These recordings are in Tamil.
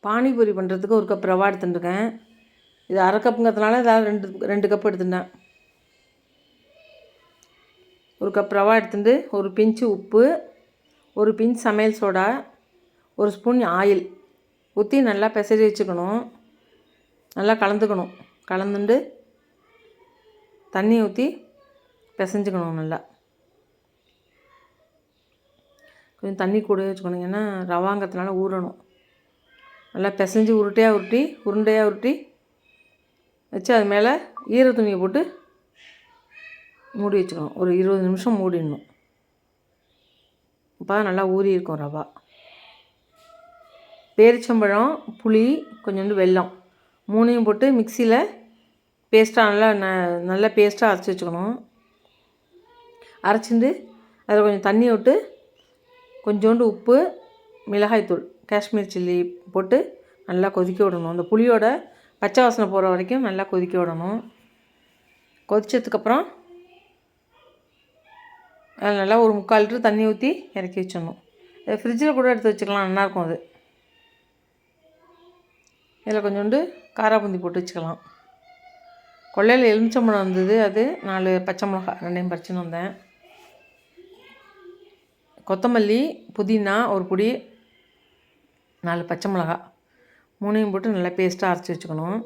பானிபூரி பண்ணுறதுக்கு ஒரு கப் ரவா எடுத்துட்டுருக்கேன். இது அரை கப்புங்கிறதுனால இதாவது ரெண்டு கப் எடுத்துட்டேன். ஒரு கப் ரவா எடுத்துட்டு ஒரு பிஞ்சு உப்பு, ஒரு பிஞ்ச் சமையல் சோடா, ஒரு ஸ்பூன் ஆயில் ஊற்றி நல்லா பிசைஞ்சு வச்சுக்கணும். நல்லா கலந்துக்கணும். கலந்துட்டு தண்ணி ஊற்றி பிசைஞ்சுக்கணும். நல்லா கொஞ்சம் தண்ணி கூட வச்சுக்கணும், ஏன்னா ரவாங்கிறதுனால ஊறணும். நல்லா பிசைஞ்சு உருண்டையாக உருட்டி வச்சு அது மேலே ஈர துணியை போட்டு மூடி வச்சுக்கணும். ஒரு 20 நிமிஷம் மூடிடணும். அப்போ தான் நல்லா ஊறி இருக்கும் ரவா. பேரிச்சம்பழம், புளி, கொஞ்சோண்டு வெல்லம், மூணையும் போட்டு மிக்சியில் பேஸ்ட்டாக நல்லா பேஸ்ட்டாக அரைச்சி வச்சுக்கணும். அரைச்சிட்டு அதில் கொஞ்சம் தண்ணி விட்டு கொஞ்சோண்டு உப்பு, மிளகாய்த்தூள், காஷ்மீர் சில்லி போட்டு நல்லா கொதிக்க விடணும். அந்த புளியோட பச்சை வாசனை போகிற வரைக்கும் நல்லா கொதிக்க விடணும். கொதித்ததுக்கப்புறம் அதில் நல்லா ஒரு 3/4 லிட்டர் தண்ணி ஊற்றி இறக்கி வச்சிடணும். ஃப்ரிட்ஜில் கூட எடுத்து வச்சுக்கலாம், நல்லாயிருக்கும் அது. இதில் கொஞ்சோண்டு காராபூந்தி போட்டு வச்சுக்கலாம். கொல்லையில் எலுமிச்சம்பழம் இருந்தது, அது 4 பச்சை மிளகா 2 பறிச்சுன்னு வந்தேன். கொத்தமல்லி, புதினா ஒரு பொடி, 4 பச்சை மிளகா, மூணையும் போட்டு நல்லா பேஸ்ட்டாக அரைச்சி வச்சுக்கணும்.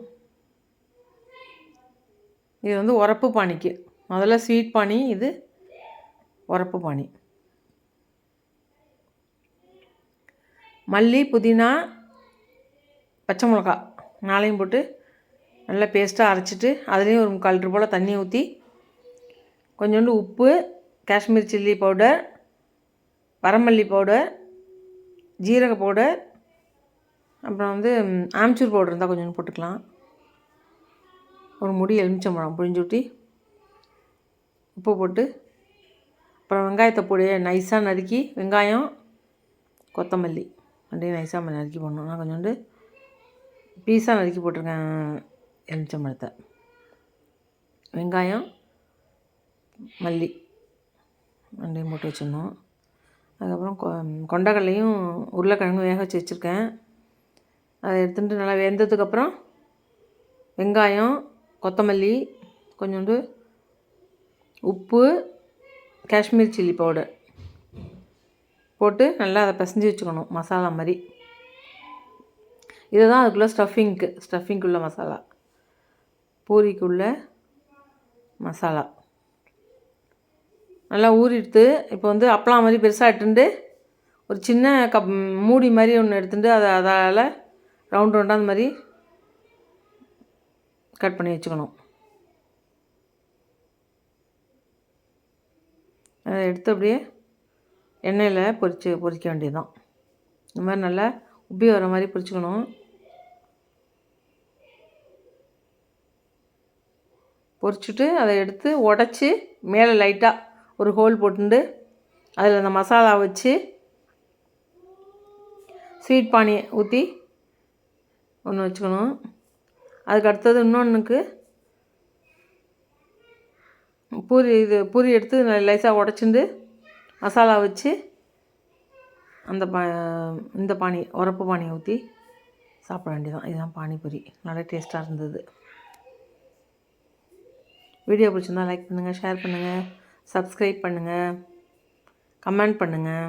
இது உரப்பு பானிக்கு. முதல்ல ஸ்வீட் பானி, இது உரப்பு பானி. மல்லி, புதினா, பச்சை மிளகா 4ஐயும் போட்டு நல்லா பேஸ்ட்டாக அரைச்சிட்டு அதுலேயும் ஒரு 3/4 லிட்டர் போல் தண்ணி ஊற்றி கொஞ்சோண்டு உப்பு, காஷ்மீர் சில்லி பவுடர், வரமல்லி பவுடர், ஜீரக பவுடர், அப்புறம் ஆம்ச்சூர் பவுடர் இருந்தால் கொஞ்சோண்டு போட்டுக்கலாம். ஒரு முடி எலுமிச்சம்பழம் புழிஞ்சு ஊற்றி உப்பு போட்டு, அப்புறம் வெங்காயத்தை பொடியை நைஸாக நறுக்கி, வெங்காயம், கொத்தமல்லி அப்படியே நைஸாக நறுக்கி போடணும். நான் கொஞ்சோண்டு பீஸாக நறுக்கி போட்டிருக்கேன் எலுமிச்சம்பழத்தை. வெங்காயம், மல்லி ரெண்டையும் போட்டு வச்சிடணும். அதுக்கப்புறம் கொண்டக்கடலையும் உருளைக்கிழங்கும் வேக வச்சு வச்சுருக்கேன். அதை எடுத்துகிட்டு நல்லா வெந்ததுக்கப்புறம் வெங்காயம், கொத்தமல்லி, கொஞ்சோண்டு உப்பு, காஷ்மீர் சில்லி பவுடர் போட்டு நல்லா அதை பிசைஞ்சு வச்சுக்கணும், மசாலா மாதிரி. இதுதான் அதுக்குள்ளே ஸ்டஃபிங்குள்ள மசாலா, பூரிக்குள்ள மசாலா. நல்லா ஊறிடுத்து. இப்போ அப்பளம் மாதிரி பெருசாக எடுத்துட்டு ஒரு சின்ன மூடி மாதிரி ஒன்று எடுத்துட்டு அதால் ரவுண்டாக அந்த மாதிரி கட் பண்ணி வச்சுக்கணும். அதை எடுத்து அப்படியே எண்ணெயில் பொரிக்க வேண்டியதுதான். இந்த மாதிரி நல்லா உப்பி வர மாதிரி பொரிச்சுக்கணும். பொரிச்சுட்டு அதை எடுத்து உடச்சி மேலே லைட்டாக ஒரு ஹோல் போட்டுண்டு அதில் அந்த மசாலா வச்சு ஸ்வீட் பானி ஊற்றி ஒன்று வச்சுக்கணும். அதுக்கு அடுத்தது இன்னொன்றுக்கு பூரி எடுத்து லைஸாக உடச்சிண்டு மசாலா வச்சு இந்த பானி உரப்பு பானியை ஊற்றி சாப்பிட வேண்டியதான். இதுதான் பானிபூரி. நல்லா டேஸ்ட்டாக இருந்தது. வீடியோ பிடிச்சிருந்தால் லைக் பண்ணுங்கள், ஷேர் பண்ணுங்கள், சப்ஸ்கிரைப் பண்ணுங்கள், கமெண்ட் பண்ணுங்கள்.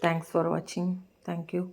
தேங்க்ஸ் ஃபார் வாட்சிங். தேங்க்யூ.